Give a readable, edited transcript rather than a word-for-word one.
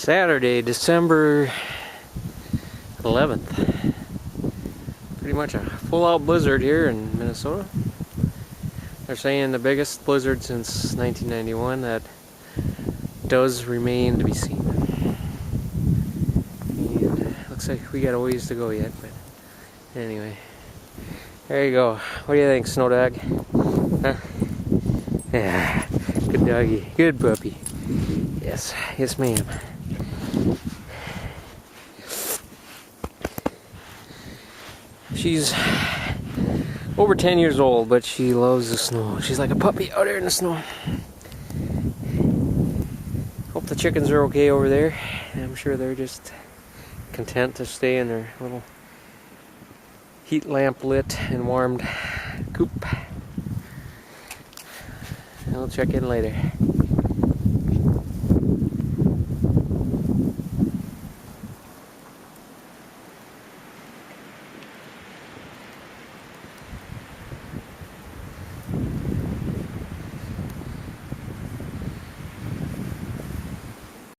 Saturday, December 11th. Pretty much a full-out blizzard here in Minnesota. They're saying the biggest blizzard since 1991. That does remain to be seen. And looks like we got a ways to go yet, but anyway. There you go. What do you think, Snow Dog? Huh? Yeah, good doggy, good puppy. Yes, yes ma'am. She's over 10 years old, but she loves the snow. She's like a puppy out there in the snow. Hope the chickens are okay over there. I'm sure they're just content to stay in their little heat lamp lit and warmed coop. I'll check in later.